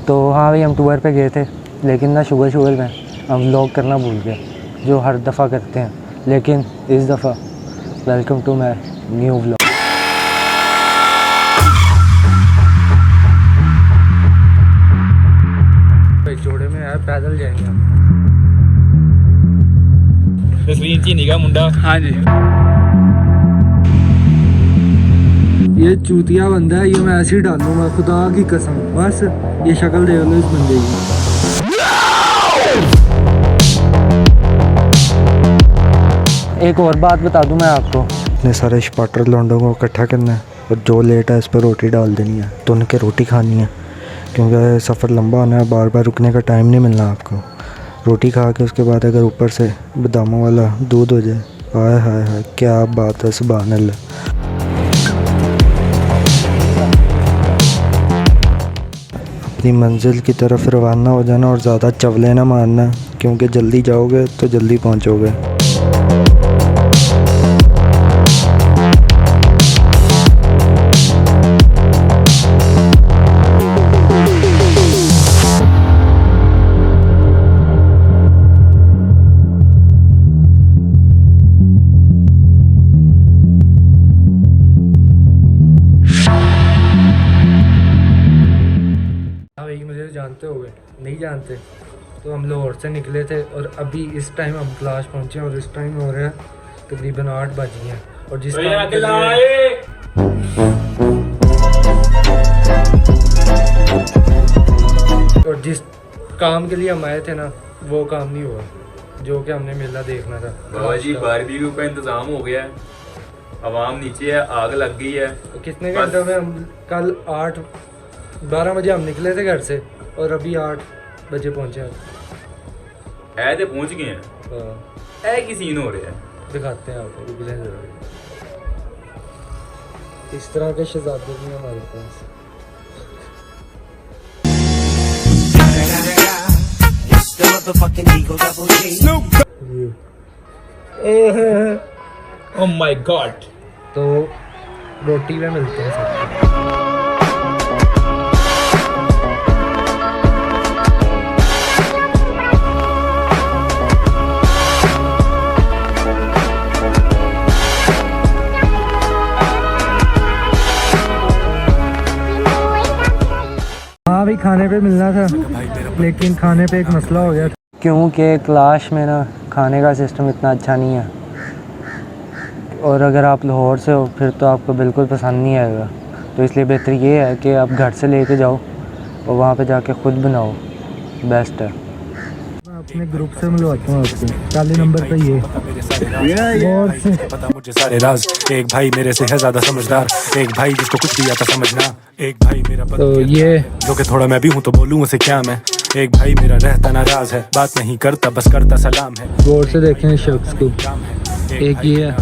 तो हाँ भाई, हम टूर पे गए थे, लेकिन ना शुगर में हम व्लॉग करना भूल गए, जो हर दफ़ा करते हैं। लेकिन इस दफ़ा welcome to my new vlog. भाई जोड़े में यार पैदल जाएंगे हम। तस्वीर चीनी का मुंडा। हाँ जी, ये चूतिया बंदा है, ये मैं ऐसे ही डालूंगा खुदा की कसम। बस ये शक्ल देख लो इस बंदे की। एक और बात बता दूं मैं आपको, इतने सारे स्पाटर लौंडों को इकट्ठा करना है और जो लेट है इस पर रोटी डाल देनी है, तो उनके रोटी खानी है, क्योंकि सफ़र लंबा होना है, बार बार रुकने का टाइम नहीं मिलना आपको। रोटी खा के उसके बाद अगर ऊपर से बादामों वाला दूध हो जाए, हाय हाय हाय क्या बात है, सुभान अल्लाह। अपनी मंजिल की तरफ रवाना हो जाना और ज़्यादा चवले ना मारना, क्योंकि जल्दी जाओगे तो जल्दी पहुंचोगे। मुझे जानते होगे, नहीं जानते तो हम लाहौर से निकले थे और अभी इस टाइम हम क्लास पहुंचे और इस टाइम हो रहे हैं तकरीबन 8 बजे हैं। और जिस काम के लिए और जिस काम के लिए हम आए थे ना, वो काम नहीं हुआ, जो कि हमने मेला देखना था। बाबा जी बारबेक्यू का इंतजाम हो गया है, आवाम नीचे है, आग लग गई है। तो कितने घंटों में हम कल 12 बजे हम निकले थे घर से और अभी 8 बजे पहुंचे हैं। ऐ तो पहुंच गए हैं। ऐ की सीन हो रहा है, दिखाते हैं आपको, रुक जाएं जरा। इस तरह के शहजादे भी हैं हमारे पास। Oh my God. तो रोटी में मिलते हैं सब। हाँ भाई, खाने पे मिलना था, लेकिन खाने पे एक मसला हो गया, क्योंकि क्लास में ना खाने का सिस्टम इतना अच्छा नहीं है, और अगर आप लाहौर से हो फिर तो आपको बिल्कुल पसंद नहीं आएगा। तो इसलिए बेहतर ये है कि आप घर से लेके जाओ और वहाँ पे जाके ख़ुद बनाओ, बेस्ट है। अपने ग्रुप से मिलवाता हूँ आपको, पहले नंबर पे ये पता मुझे सारे राज। एक भाई मेरे से है ज्यादा समझदार, एक भाई जिसको कुछ भी आता समझना, एक भाई मेरा तो ये जो कि थोड़ा मैं भी हूँ तो बोलूँ उसे क्या मैं। एक भाई मेरा रहता नाराज है, बात नहीं करता बस करता सलाम है। गौर से देखें इस शख्स को, एक ये है,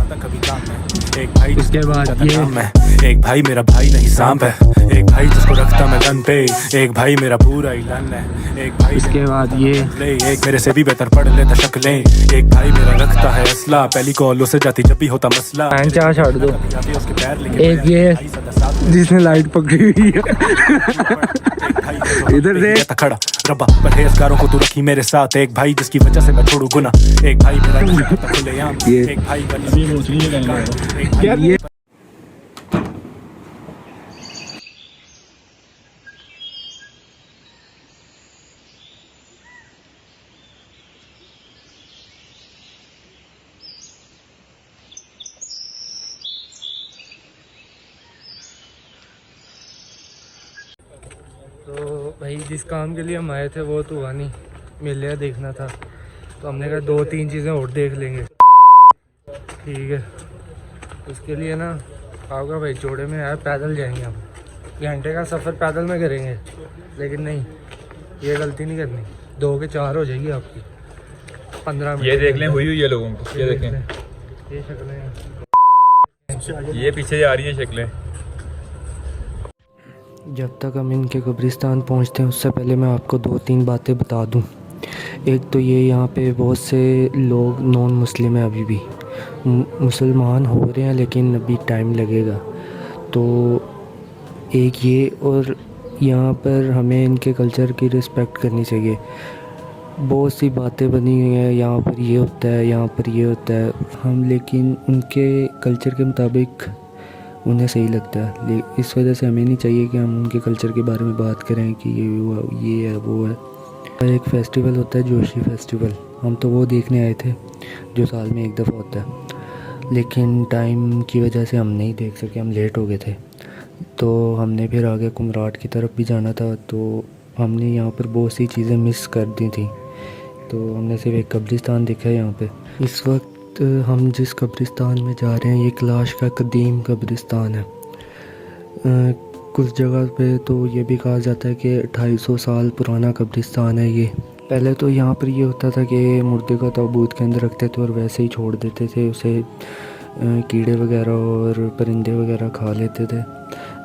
एक भाई इसके बाद ये है, एक भाई मेरा भाई नहीं सांप है, एक भाई जिसको रखता मैं गन पे, एक भाई मेरा पूरा इलान है, एक भाई इसके बाद ये एक मेरे से भी बेहतर पढ़ लेता शक्लें, एक भाई मेरा रखता है असला, पहली कॉलों से जाती जब भी होता मसला। चार छोड़ दो। एक ये जिसने लाइट पकड़ी हुई है इधर से खड़ा रब्बा परहेजगारों को तू रखी मेरे साथ, एक भाई जिसकी वजह से मैं छोड़ू गुना, एक भाई मेरा खुलेआम, एक भाई ये तो भाई जिस काम के लिए हम आए थे वो तो हुआ नहीं, मेले देखना था, तो हमने कहा 2-3 चीज़ें और देख लेंगे, ठीक है। उसके लिए ना आपका भाई जोड़े में यार पैदल जाएंगे हम, घंटे का सफ़र पैदल में करेंगे, लेकिन नहीं, ये गलती नहीं करनी, 2 के 4 हो जाएगी आपकी 15 मिनट। ये देख लें, हुई है लोगों को, ये देखें, ये शक्लें, ये पीछे जा रही हैं शक्लें। जब तक हम इनके कब्रिस्तान पहुंचते हैं उससे पहले मैं आपको 2-3 बातें बता दूं। एक तो ये यहाँ पे बहुत से लोग नॉन मुस्लिम हैं, अभी भी मुसलमान हो रहे हैं, लेकिन अभी टाइम लगेगा। तो एक ये, और यहाँ पर हमें इनके कल्चर की रिस्पेक्ट करनी चाहिए। बहुत सी बातें बनी हुई हैं, यहाँ पर ये होता है, यहाँ पर ये होता है, हम लेकिन उनके कल्चर के मुताबिक उन्हें सही लगता है। इस वजह से हमें नहीं चाहिए कि हम उनके कल्चर के बारे में बात करें कि ये हुआ, ये है, वो है। एक फेस्टिवल होता है जोशी फेस्टिवल, हम तो वो देखने आए थे जो साल में एक दफ़ा होता है, लेकिन टाइम की वजह से हम नहीं देख सके, हम लेट हो गए थे। तो हमने फिर आगे कुमराट की तरफ भी जाना था, तो हमने यहाँ पर बहुत सी चीज़ें मिस कर दी थी। तो हमने सिर्फ एक कब्रिस्तान देखा है यहाँ पे। इस वक्त हम जिस कब्रिस्तान में जा रहे हैं ये कैलाश का कदीम कब्रिस्तान है। कुछ जगह पे तो ये भी कहा जाता है कि 250 साल पुराना कब्रिस्तान है ये। पहले तो यहाँ पर ये होता था कि मुर्दे को ताबूत के अंदर रखते थे और वैसे ही छोड़ देते थे, उसे कीड़े वगैरह और परिंदे वगैरह खा लेते थे।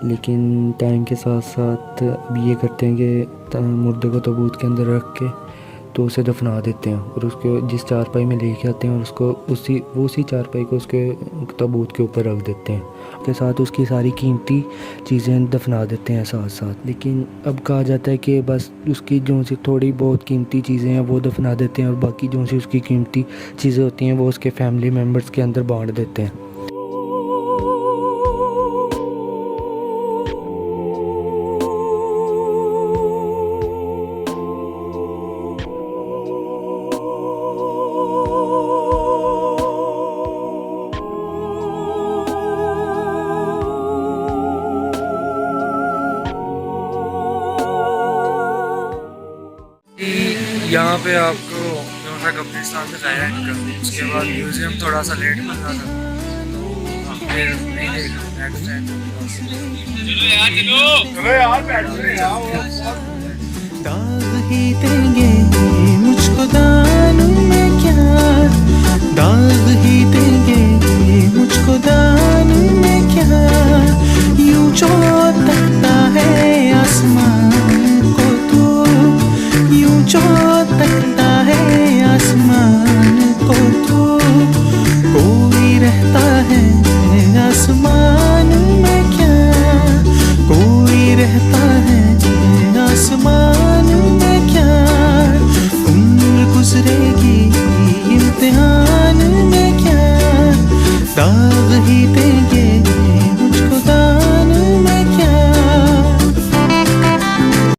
लेकिन टाइम के साथ साथ अब ये करते हैं कि मुर्दे को ताबूत के अंदर रख के तो उसे दफना देते हैं और उसको जिस चारपाई में लेके आते हैं और उसको उसी चारपाई को उसके ताबूत के ऊपर रख देते हैं, के साथ उसकी सारी कीमती चीज़ें दफना देते हैं साथ साथ। लेकिन अब कहा जाता है कि बस उसकी जो सी थोड़ी बहुत कीमती चीज़ें हैं वो दफना देते हैं और बाकी जो सी उसकी कीमती चीज़ें होती हैं वो उसके फैमिली मेम्बर्स के अंदर बांट देते हैं। यहाँ पे आपको जो सा कब्रिस्तान दिखाया है इनका, उसके बाद म्यूज़ियम थोड़ा सा लेट मिलना था तो फिर नहीं देखा नेक्स्ट टाइम। चलो यार दाग ही देंगे मुझको दान में क्या, दाग ही देंगे मुझको दान में क्या, यूं जो तकता है आसमान को तू, यूं जो तकता है आसमान को तू, कोई रहता है आसमान में क्या, कोई रहता है आसमान में क्या, उम्र गुजरेगी इम्तिहान में क्या, दाग ही देंगे